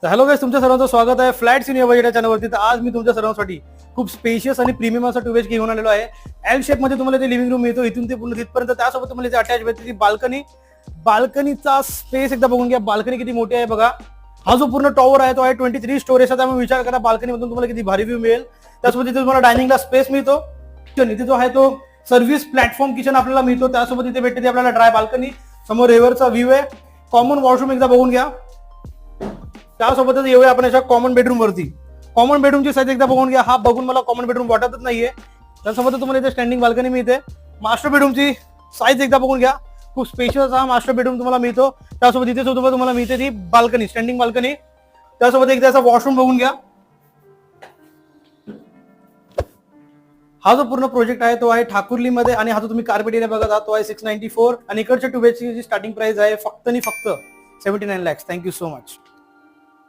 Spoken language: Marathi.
तर हॅलो गाइस, तुमच्या सर्वांचं स्वागत आहे फ्लॅट सिन या बजेट चॅनलवरती. तर आज मी तुमच्या सर्वांसाठी खूप स्पेशियस आणि प्रीमियम असा 2 BHK घेऊन आलेलो आहे. एल शेप मध्ये तुम्हाला ते लिव्हिंग रूम मिळतो इथून ते पूर्ण तिथपर्यंत. त्यासोबत तुम्हाला इथे अटॅच भेटते बाल्कनी. बाल्कनीचा स्पेस एकदा बघून घ्या. बाल्कनी किती मोठी आहे बघा. हा जो पूर्ण टॉवर आहे तो आहे 23 स्टोरेजचा. त्यामुळे विचार करा बाल्कनी मधून तुम्हाला किती भारी व्ह्यू मिळेल. त्यासोबत इथे तुम्हाला डायनिंगला स्पेस मिळतो. इथे जो आहे तो सर्व्हिस प्लॅटफॉर्म किचन आपल्याला मिळतो. त्यासोबत इथे भेटते आपल्याला ड्राय बाल्कनी. समोर रिव्हरचा व्ह्यू आहे. कॉमन वॉशरूम एकदा बघून घ्या. त्यासोबतच येऊया आपण याच्या कॉमन बेडरूम वरती. कॉमन बेडरूमची साईज एकदा बघून घ्या. हा बघून मला कॉमन बेडरूम वाटतच नाहीये. त्यासोबत तुम्हाला इथे स्टँडिंग बाल्कनी मिळते. मास्टर बेडरूमची साईज एकदा बघून घ्या. खूप स्पेशियस हा मास्टर बेडरूम तुम्हाला मिळतो. त्यासोबत इथे सुद्धा तुम्हाला मिळते ती बाल्कनी, स्टँडिंग बाल्कनी. त्यासोबत एकदा असा वॉशरूम बघून घ्या. हा जो पूर्ण प्रोजेक्ट आहे तो आहे ठाकुर्लीमध्ये आणि हा जो तुम्ही कार्पेट एरिया बघत आहात तो आहे 694 आणि इकडच्या 2 BHK ची स्टार्टिंग प्राइस आहे फक्त आणि फक्त 79 lakhs. Thank you so much.